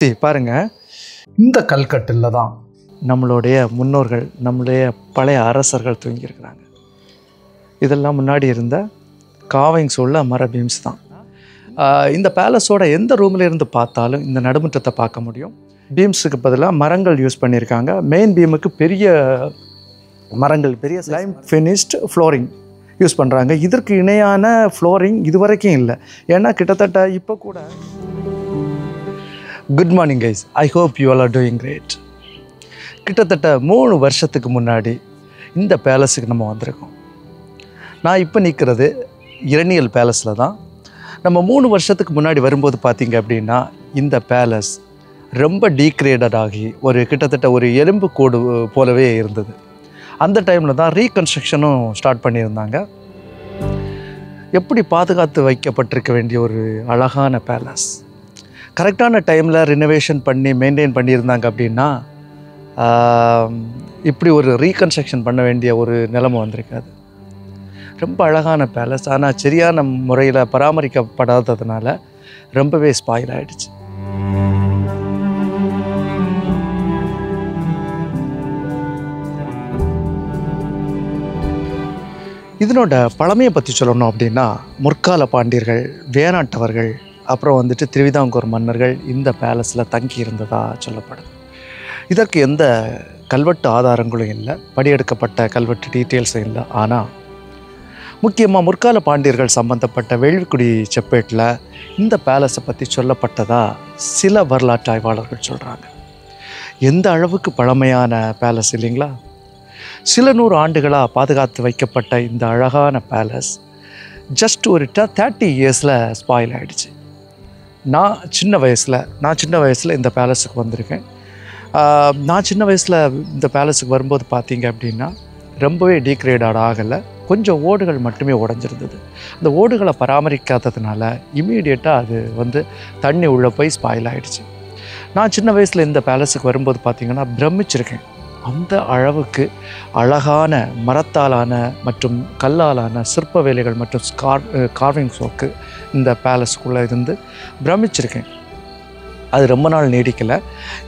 பாருங்க, இந்த கல்கட்டில் தான் நம்மளுடைய முன்னோர்கள், நம்மளுடைய பழைய அரசர்கள் தூங்கியிருக்கிறாங்க. இதெல்லாம் முன்னாடி இருந்த காவிங்ஸ் உள்ள மர பீம்ஸ் தான். இந்த பேலஸோட எந்த ரூமில் இருந்து பார்த்தாலும் இந்த நடுமுற்றத்தை பார்க்க முடியும். பீம்ஸுக்கு பதிலாக மரங்கள் யூஸ் பண்ணியிருக்காங்க. மெயின் பீமுக்கு பெரிய மரங்கள், பெரிய லைம் ஃபினிஷ்ட் ஃப்ளோரிங் யூஸ் பண்ணுறாங்க. இதற்கு இணையான ஃப்ளோரிங் இதுவரைக்கும் இல்லை. ஏன்னா கிட்டத்தட்ட இப்போ கூட good morning guys, I hope you all are doing great. கிட்டத்தட்ட 3 வருஷத்துக்கு முன்னாடி இந்த பேலஸுக்கு நம்ம வந்திருக்கோம். நான் இப்போ நிற்கிறது இரணியல் பேலஸில் தான். நம்ம 3 வருஷத்துக்கு முன்னாடி வரும்போது பார்த்திங்க அப்படின்னா இந்த பேலஸ் ரொம்ப டீக்ரேடட் ஆகி கிட்டத்தட்ட ஒரு எலும்பு கூடு போலவே இருந்தது. அந்த டைமில் தான் ரீகன்ஸ்ட்ரக்ஷனும் ஸ்டார்ட் பண்ணியிருந்தாங்க. எப்படி பாதுகாத்து வைக்கப்பட்டிருக்க வேண்டிய ஒரு அழகான பேலஸ், கரெக்டான டைமில் ரினோவேஷன் பண்ணி மெயின்டைன் பண்ணியிருந்தாங்க அப்படின்னா இப்படி ஒரு ரீகன்ஸ்ட்ரக்ஷன் பண்ண வேண்டிய ஒரு நிலைமை வந்திருக்காது. ரொம்ப அழகான பேலஸ், ஆனால் சரியான முறையில் பராமரிக்கப்படாததுனால ரொம்பவே ஸ்பாயில் ஆகிடுச்சு. இதனோட பழமையை பற்றி சொல்லணும் அப்படின்னா, முற்கால பாண்டியர்கள், வேணாட்டவர்கள், அப்புறம் திருவிதாங்கூர் மன்னர்கள் இந்த பேலஸில் தங்கி இருந்ததாக சொல்லப்படுது. இதற்கு எந்த கல்வெட்டு ஆதாரங்களும் இல்லை, படியெடுக்கப்பட்ட கல்வெட்டு டீட்டெயில்ஸும் இல்லை. ஆனால் முக்கியமாக முற்கால பாண்டியர்கள் சம்பந்தப்பட்ட வேள்விக்குடி செப்பேட்டில் இந்த பேலஸை பற்றி சொல்லப்பட்டதாக சில வரலாற்று ஆய்வாளர்கள் சொல்கிறாங்க. எந்த அளவுக்கு பழமையான பேலஸ் இல்லைங்களா? சில 100 ஆண்டுகளாக பாதுகாத்து வைக்கப்பட்ட இந்த அழகான பேலஸ் ஜஸ்ட் ஒரு 30 இயர்ஸில் ஸ்பாயில் ஆகிடுச்சு. நான் சின்ன வயசில் இந்த பேலஸுக்கு வந்திருக்கேன். நான் சின்ன வயசில் இந்த பேலஸுக்கு வரும்போது பார்த்தீங்க அப்படின்னா ரொம்பவே டீக்ரேடட் ஆகலை. கொஞ்சம் ஓடுகள் மட்டுமே உடைஞ்சிருந்தது. அந்த ஓடுகளை பராமரிக்காததுனால இமீடியட்டாக அது தண்ணி உள்ளே போய் ஸ்பாயில் ஆகிடுச்சு. நான் சின்ன வயசில் இந்த பேலஸுக்கு வரும்போது பார்த்திங்கன்னா பிரமிச்சிருக்கேன். அந்த அளவுக்கு அழகான மரத்தாலான மற்றும் கல்லாலான சிற்ப வேலைகள் மற்றும் கார்விங்ஸ் ஒர்க்கு இந்த பேலஸுக்குள்ளே இருந்து பிரமிச்சிருக்கேன். அது ரொம்ப நாள் நீடிக்கலை.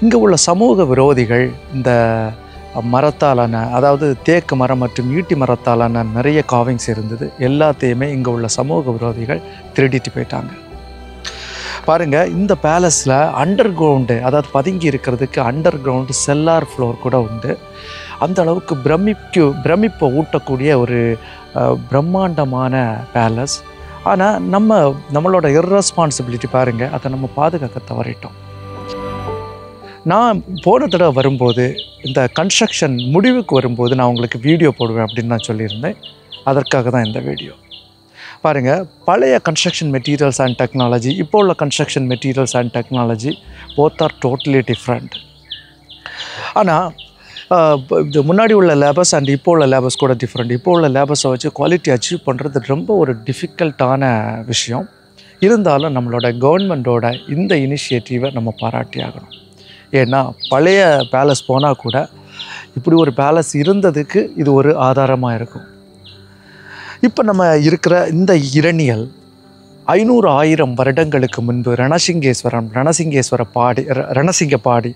இங்கே உள்ள சமூக விரோதிகள் இந்த மரத்தாலான, அதாவது தேக்கு மரம் மற்றும் ஈட்டி மரத்தாலான நிறைய கார்விங்ஸ் இருந்தது. எல்லாத்தையுமே இங்கே உள்ள சமூக விரோதிகள் திருடிட்டு போயிட்டாங்க. பாருங்கள், இந்த பேலஸில் அண்டர் கிரவுண்டு, அதாவது பதுங்கி இருக்கிறதுக்கு அண்டர் கிரவுண்டு செல்லார் ஃப்ளோர் கூட உண்டு. அந்த அளவுக்கு பிரமிப்பை ஊட்டக்கூடிய ஒரு பிரம்மாண்டமான பேலஸ். ஆனால் நம்மளோட இர்ரெஸ்பான்சிபிலிட்டி பாருங்கள், அதை நம்ம பாதுகாக்க தவறிட்டோம். நான் போன தடவை வரும்போது இந்த கன்ஸ்ட்ரக்ஷன் முடிவுக்கு வரும்போது நான் உங்களுக்கு வீடியோ போடுவேன் அப்படின்னு நான் சொல்லியிருந்தேன். அதற்காக தான் இந்த வீடியோ. பாருங்கள், பழைய கன்ஸ்ட்ரக்ஷன் மெட்டீரியல்ஸ் அண்ட் டெக்னாலஜி, இப்போ உள்ள construction materials and technology both are totally different. ஆனால் இது முன்னாடி உள்ள லேபர்ஸ் அண்ட் இப்போ உள்ள லேபர்ஸ் கூட டிஃப்ரெண்ட். இப்போ உள்ள லேபர்ஸை வச்சு குவாலிட்டி அச்சீவ் பண்ணுறது ரொம்ப ஒரு டிஃபிகல்ட்டான விஷயம். இருந்தாலும் நம்மளோட கவர்மெண்ட்டோட இந்த இனிஷியேட்டிவை நம்ம பாராட்டி ஆகணும். ஏன்னா பழைய பேலஸ் போனால் கூட இப்படி ஒரு பேலஸ் இருந்ததுக்கு இது ஒரு ஆதாரமாக இருக்கும். இப்போ நம்ம இருக்கிற இந்த இரணியல் 500,000 வருடங்களுக்கு முன்பு ரணசிங்கபாடி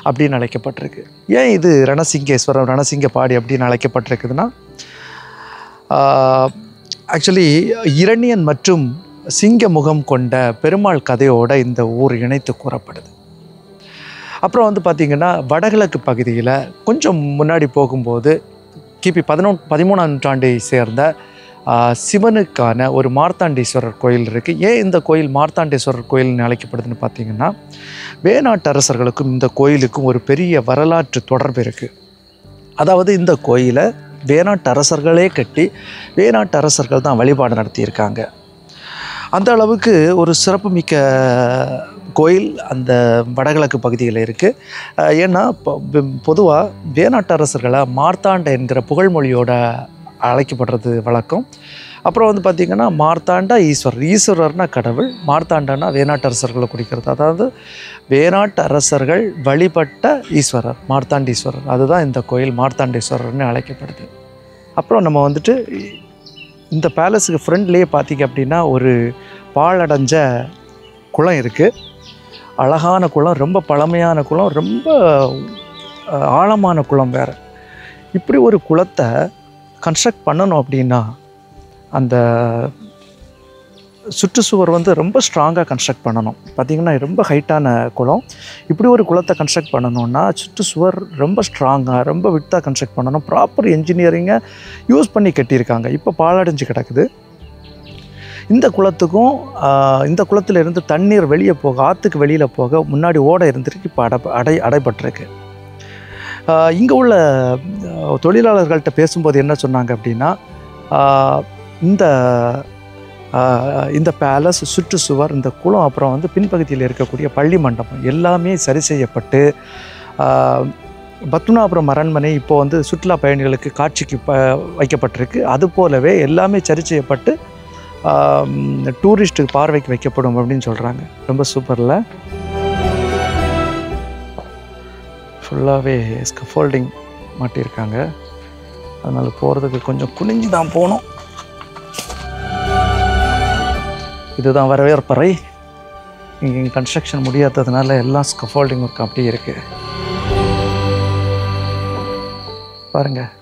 அப்படின்னு அழைக்கப்பட்டிருக்கு. ஏன் இது ரணசிங்கபாடி அப்படின்னு அழைக்கப்பட்டிருக்குதுன்னா, ஆக்சுவலி இரணியன் மற்றும் சிங்க முகம் கொண்ட பெருமாள் கதையோட இந்த ஊர் இணைத்து கூறப்படுது. அப்புறம் பார்த்திங்கன்னா வடகிழக்கு பகுதியில் கொஞ்சம் முன்னாடி போகும்போது கிபி 13ஆம் நூற்றாண்டை சேர்ந்த சிவனுக்கான ஒரு மார்த்தாண்டீஸ்வரர் கோயில் இருக்குது. ஏன் இந்த கோயில் மார்த்தாண்டீஸ்வரர் கோயில்னு அழைக்கப்படுதுன்னு பார்த்திங்கன்னா, வேணாட்டு அரசர்களுக்கும் இந்த கோயிலுக்கும் ஒரு பெரிய வரலாற்று தொடர்பு இருக்குது. அதாவது இந்த கோயிலை வேணாட்டு அரசர்களே கட்டி வேணாட்டு அரசர்கள் தான் வழிபாடு நடத்தியிருக்காங்க. அந்த அளவுக்கு ஒரு சிறப்புமிக்க கோயில் அந்த வடகிழக்கு பகுதியில் இருக்குது. ஏன்னா பொதுவாக வேணாட்டு அரசர்களை மார்த்தாண்ட என்கிற புகழ்மொழியோட அழைக்கப்படுறது வழக்கம். அப்புறம் பார்த்திங்கன்னா மார்த்தாண்ட ஈஸ்வரர்னா கடவுள், மார்த்தாண்டனா வேணாட்டு அரசர்களை குறிக்கிறது. அதாவது வேணாட்டு அரசர்கள் வழிபட்ட ஈஸ்வரர் மார்த்தாண்டீஸ்வரர், அதுதான் இந்த கோயில் மார்த்தாண்டீஸ்வரர்னு அழைக்கப்படுது. அப்புறம் நம்ம இந்த பேலஸுக்கு ஃப்ரண்ட்லேயே பார்த்திங்க அப்படின்னா ஒரு பாழடைஞ்ச குளம் இருக்குது. அழகான குளம், ரொம்ப பழமையான குளம், ரொம்ப ஆழமான குளம் வேறு. இப்படி ஒரு குளத்தை கன்ஸ்ட்ரக்ட் பண்ணணும் அப்படின்னா அந்த சுற்றுச்சுவர் வந்து ரொம்ப ஸ்ட்ராங்காக கன்ஸ்ட்ரக்ட் பண்ணணும். பார்த்திங்கன்னா ரொம்ப ஹைட்டான குளம். இப்படி ஒரு குளத்தை கன்ஸ்ட்ரக்ட் பண்ணணுன்னா சுற்றுச்சுவர் ரொம்ப ஸ்ட்ராங்காக, ரொம்ப விட்டாக கன்ஸ்ட்ரக்ட் பண்ணணும். ப்ராப்பர் என்ஜினியரிங்கை யூஸ் பண்ணி கட்டியிருக்காங்க. இப்போ பாழடைஞ்சு கிடக்குது. இந்த குளத்துக்கும் இந்த குளத்திலிருந்து தண்ணீர் வெளியே போக, ஆற்றுக்கு வெளியில் போக முன்னாடி ஓடை இருந்துருக்கு, இப்போ அடைபட்டிருக்கு. இங்கே உள்ள தொழிலாளர்கள்ட்ட பேசும்போது என்ன சொன்னாங்க அப்படின்னா, இந்த பேலஸ், சுற்றுச்சுவர், இந்த குளம், அப்புறம் வந்து பின்பகுதியில் இருக்கக்கூடிய பள்ளி மண்டபம் எல்லாமே சரி செய்யப்பட்டு பத்மநாபபுரம் அரண்மனை இப்போ வந்து சுற்றுலா பயணிகளுக்கு காட்சிக்கு வைக்கப்பட்டிருக்கு. அதுபோலவே எல்லாமே சரி செய்யப்பட்டு டூரிஸ்ட்டுக்கு பார்வைக்கு வைக்கப்படும் அப்படின்னு சொல்கிறாங்க. ரொம்ப சூப்பரில். ஃபுல்லாகவே ஸ்கஃபோல்டிங் மாட்டியிருக்காங்க. அதனால் போகிறதுக்கு கொஞ்சம் குனிஞ்சு தான் போகணும். இதுதான் வரவேற்பறை. இங்கே கன்ஸ்ட்ரக்ஷன் முடியாததுனால எல்லாம் ஸ்கஃபோல்டிங் ஒர்க் அப்படியே இருக்குது. பாருங்கள்,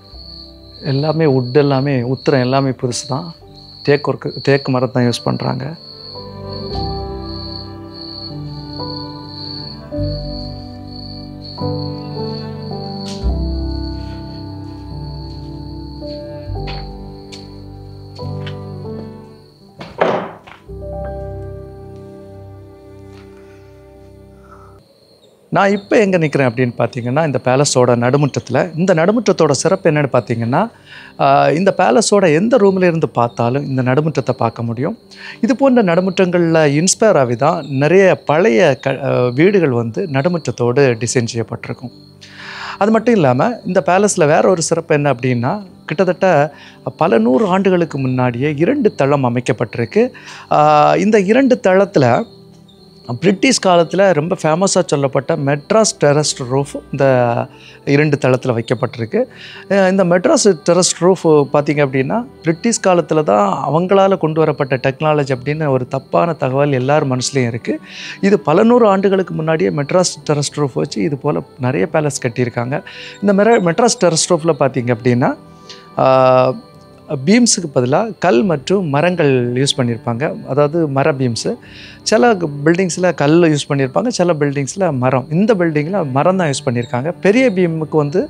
எல்லாமே வுட், எல்லாமே உத்திரம், எல்லாமே புதுசு தான். தேக்கு மரத்தை தான் யூஸ் பண்ணுறாங்க. நான் இப்போ எங்கே நிற்கிறேன் அப்படின்னு பார்த்தீங்கன்னா, இந்த பேலஸோட நடுமுற்றத்தில். இந்த நடுமுற்றத்தோட சிறப்பு என்னென்னு பார்த்தீங்கன்னா, இந்த பேலஸோட எந்த ரூமில் இருந்து பார்த்தாலும் இந்த நடுமுற்றத்தை பார்க்க முடியும். இது போன்ற நடுமுற்றங்களில் இன்ஸ்பயர் ஆகி தான் நிறைய பழைய வீடுகள் வந்து நடுமுற்றத்தோடு டிசைன் செய்யப்பட்டிருக்கும். அது மட்டும் இல்லாமல் இந்த பேலஸில் வேறு ஒரு சிறப்பு என்ன அப்படின்னா, கிட்டத்தட்ட பல 100 ஆண்டுகளுக்கு முன்னாடியே 2 தளம் அமைக்கப்பட்டிருக்கு. இந்த 2 தளத்தில் பிரிட்டிஷ் காலத்தில் ரொம்ப ஃபேமஸாக சொல்லப்பட்ட மெட்ராஸ் டெரஸ்ட் ரூஃப் இந்த 2 தளத்தில் வைக்கப்பட்டிருக்கு. இந்த மெட்ராஸ் டெரஸ்ட் ரூஃப் பார்த்திங்க அப்படின்னா, பிரிட்டிஷ் காலத்தில் தான் அவங்களால் கொண்டு வரப்பட்ட டெக்னாலஜி அப்படின்னு ஒரு தப்பான தகவல் எல்லார் மனசுலையும் இருக்குது. இது பல 100 ஆண்டுகளுக்கு முன்னாடியே மெட்ராஸ் டெரஸ்ட் ரூஃப் வச்சு இது போல் நிறைய பேலஸ் கட்டியிருக்காங்க. இந்த மெட்ராஸ் டெரஸ்ட் ரூஃபில் பார்த்திங்க அப்படின்னா பீம்ஸுக்கு பதிலாக கல் மற்றும் மரங்கள் யூஸ் பண்ணியிருப்பாங்க. அதாவது மர பீம்ஸு. சில பில்டிங்ஸில் கல் யூஸ் பண்ணியிருப்பாங்க, சில பில்டிங்ஸில் மரம். இந்த பில்டிங்கில் மரம் தான் யூஸ் பண்ணியிருக்காங்க. பெரிய பீமுக்கு வந்து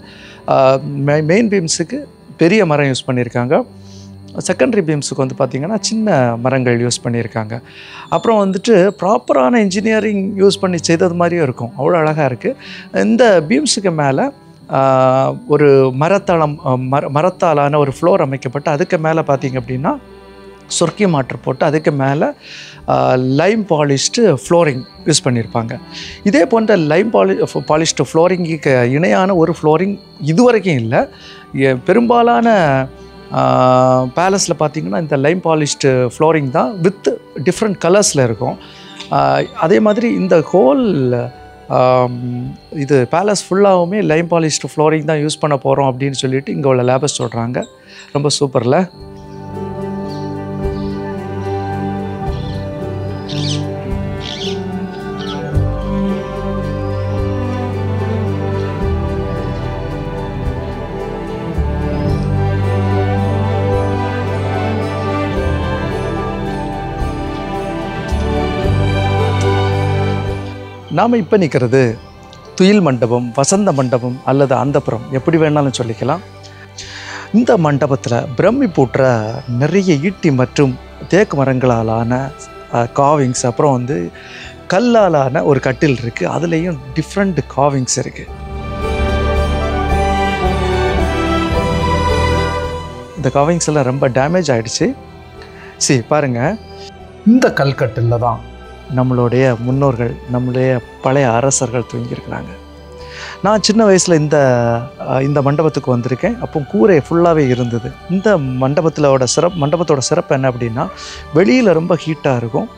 மெயின் பீம்ஸுக்கு பெரிய மரம் யூஸ் பண்ணியிருக்காங்க. செகண்டரி பீம்ஸுக்கு வந்து பார்த்திங்கன்னா சின்ன மரங்கள் யூஸ் பண்ணியிருக்காங்க. அப்புறம் வந்துட்டு ப்ராப்பரான இன்ஜினியரிங் யூஸ் பண்ணி செய்தது மாதிரியும் இருக்கும். அவ்வளோ அழகாக இருக்குது. இந்த பீம்ஸுக்கு மேலே ஒரு மரத்தாலான ஒரு ஃப்ளோர் அமைக்கப்பட்டு அதுக்கு மேலே பார்த்திங்க அப்படின்னா சொர்க்கி மாற்று போட்டு அதுக்கு மேலே லைம் பாலிஷ்டு ஃப்ளோரிங் யூஸ் பண்ணியிருப்பாங்க. இதே போன்ற லைம் பாலிஷ்டு ஃப்ளோரிங்குக்கு இணையான ஒரு ஃப்ளோரிங் இதுவரைக்கும் இல்லை. பெரும்பாலான பேலஸில் பார்த்திங்கன்னா இந்த லைம் பாலிஷ்டு ஃப்ளோரிங் தான் வித் டிஃப்ரெண்ட் கலர்ஸில் இருக்கும். அதே மாதிரி இந்த ஹோல் இது பேலஸ் ஃபுல்லாகவுமே லைம் பாலிஷ்டு ஃப்ளோரிங் தான் யூஸ் பண்ண போகிறோம் அப்படின்னு சொல்லிட்டு இங்கே உள்ள லேபர்ஸ் சொல்கிறாங்க. ரொம்ப சூப்பரில். நாம் இப்போ நிற்கிறது துயில் மண்டபம், வசந்த மண்டபம் அல்லது அந்தப்புறம், எப்படி வேணாலும் சொல்லிக்கலாம். இந்த மண்டபத்தில் பிரம்மி பூட்டுற நிறைய ஈட்டி மற்றும் தேக்கு மரங்களாலான காவிங்ஸ், அப்புறம் வந்து கல்லாலான ஒரு கட்டில் இருக்குது. அதுலேயும் டிஃப்ரெண்ட் காவிங்ஸ் இருக்குது. இந்த காவிங்ஸ் எல்லாம் ரொம்ப டேமேஜ் ஆகிடுச்சு. சரி பாருங்கள், இந்த கல்கட்டில் தான் நம்மளுடைய முன்னோர்கள், நம்மளுடைய பழைய அரசர்கள் தூங்கியிருக்கிறாங்க. நான் சின்ன வயசில் இந்த மண்டபத்துக்கு வந்திருக்கேன். அப்போ கூரை ஃபுல்லாகவே இருந்தது. இந்த மண்டபத்தோட சிறப்பு என்ன அப்படின்னா, வெளியில் ரொம்ப ஹீட்டாக இருக்கும்,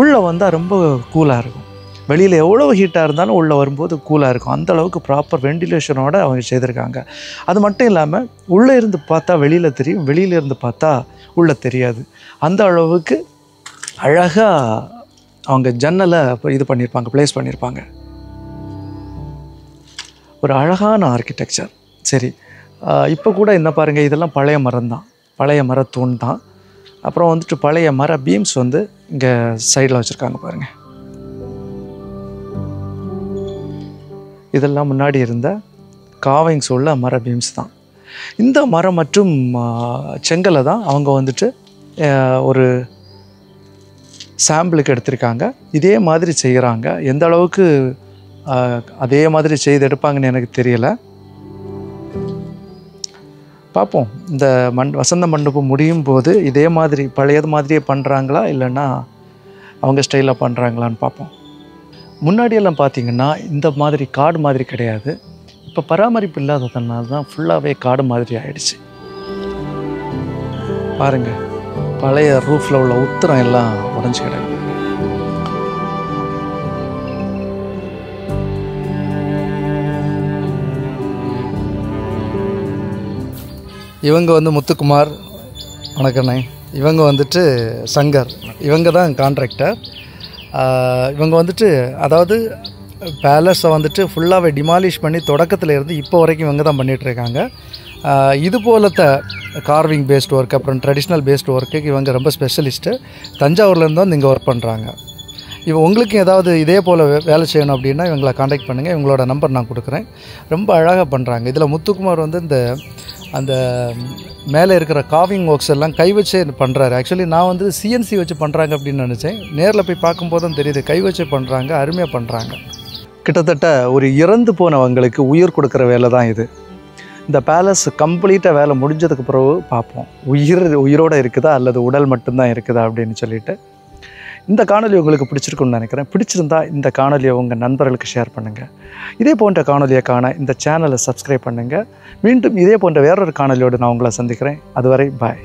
உள்ளே வந்தால் ரொம்ப கூலாக இருக்கும். வெளியில் எவ்வளோ ஹீட்டாக இருந்தாலும் உள்ளே வரும்போது கூலாக இருக்கும். அந்தளவுக்கு ப்ராப்பர் வெண்டிலேஷனோடு அவங்க செய்திருக்காங்க. அது மட்டும் இல்லாமல் உள்ளே இருந்து பார்த்தா வெளியில் தெரியும், வெளியில் இருந்து பார்த்தா உள்ளே தெரியாது. அந்த அளவுக்கு அழகாக அவங்க ஜன்னலை இது பண்ணியிருப்பாங்க, ப்ளேஸ் பண்ணியிருப்பாங்க. ஒரு அழகான ஆர்கிடெக்சர். சரி, இப்போ கூட என்ன பாருங்கள், இதெல்லாம் பழைய மரம் தான், பழைய மரத்தூண் தான். அப்புறம் வந்துட்டு பழைய மர பீம்ஸ் வந்து இங்கே சைடில் வச்சுருக்காங்க பாருங்கள். இதெல்லாம் முன்னாடி இருந்த காவிங்ஸ் உள்ள மர பீம்ஸ் தான். இந்த மரம் மற்றும் செங்கலை தான் அவங்க வந்துட்டு ஒரு சாம்பிளுக்கு எடுத்திருக்காங்க. இதே மாதிரி செய்கிறாங்க. எந்த அளவுக்கு அதே மாதிரி செய்து எடுப்பாங்கன்னு எனக்கு தெரியலை. பார்ப்போம், இந்த வசந்த மண்டபம் முடியும் போது இதே மாதிரி பழையது மாதிரியே பண்ணுறாங்களா இல்லைன்னா அவங்க ஸ்டைலாக பண்ணுறாங்களான்னு பார்ப்போம். முன்னாடியெல்லாம் பார்த்திங்கன்னா இந்த மாதிரி காடு மாதிரி கிடையாது. இப்போ பராமரிப்பு இல்லாததுனால தான் ஃபுல்லாகவே காடு மாதிரி ஆயிடுச்சு. பாருங்கள், பழைய ரூஃபில் உள்ள உத்தரம் எல்லாம் உடஞ்சி கிடக்கு. இவங்க வந்து முத்துக்குமார், வணக்கண்ணே. இவங்க வந்துட்டு சங்கர், இவங்க தான் கான்ட்ராக்டர். இவங்க வந்துட்டு அதாவது பேலஸை வந்துட்டு ஃபுல்லாகவே டிமாலிஷ் பண்ணி தொடக்கத்தில் இருந்து இப்போ வரைக்கும் இவங்க தான் பண்ணிகிட்ருக்காங்க. இது போலத்த கார்விங் பேஸ்ட் ஒர்க், அப்புறம் ட்ரெடிஷ்னல் பேஸ்ட் ஒர்க்குக்கு இவங்க ரொம்ப ஸ்பெஷலிஸ்ட்டு. தஞ்சாவூர்லேருந்து வந்து இங்கே ஒர்க் பண்ணுறாங்க. உங்களுக்கு ஏதாவது இதே போல் வேலை செய்யணும் அப்படின்னா இவங்களை காண்டாக்ட் பண்ணுங்கள். இவங்களோட நம்பர் நான் கொடுக்குறேன். ரொம்ப அழகாக பண்ணுறாங்க. இதில் முத்துக்குமார் வந்து அந்த மேலே இருக்கிற காவிங் ஒர்க்ஸ் எல்லாம் கை வச்சே பண்ணுறாரு. ஆக்சுவலி நான் வந்து சிஎன்சி வச்சு பண்ணுறாங்க அப்படின்னு நினச்சேன். நேரில் போய் பார்க்கும்போது தான் தெரியுது கை வச்சு பண்ணுறாங்க, அருமையாக பண்ணுறாங்க. கிட்டத்தட்ட ஒரு இறந்து போனவங்களுக்கு உயிர் கொடுக்குற வேலை தான் இது. இந்த பேலஸ் கம்ப்ளீட்டாக வேலை முடிஞ்சதுக்கு பிறகு பார்ப்போம் உயிரோடு இருக்குதா அல்லது உடல் மட்டும்தான் இருக்குதா அப்படின்னு சொல்லிட்டு. இந்த காணொலி உங்களுக்கு பிடிச்சிருக்குன்னு நினைக்கிறேன். பிடிச்சிருந்தா இந்த காணொலியை உங்கள் நண்பர்களுக்கு ஷேர் பண்ணுங்கள். இதே போன்ற காணொலியை காண இந்த சேனலை சப்ஸ்கிரைப் பண்ணுங்கள். மீண்டும் இதே போன்ற வேறொரு காணொலியோடு நான் உங்களை சந்திக்கிறேன். அதுவரை பாய்.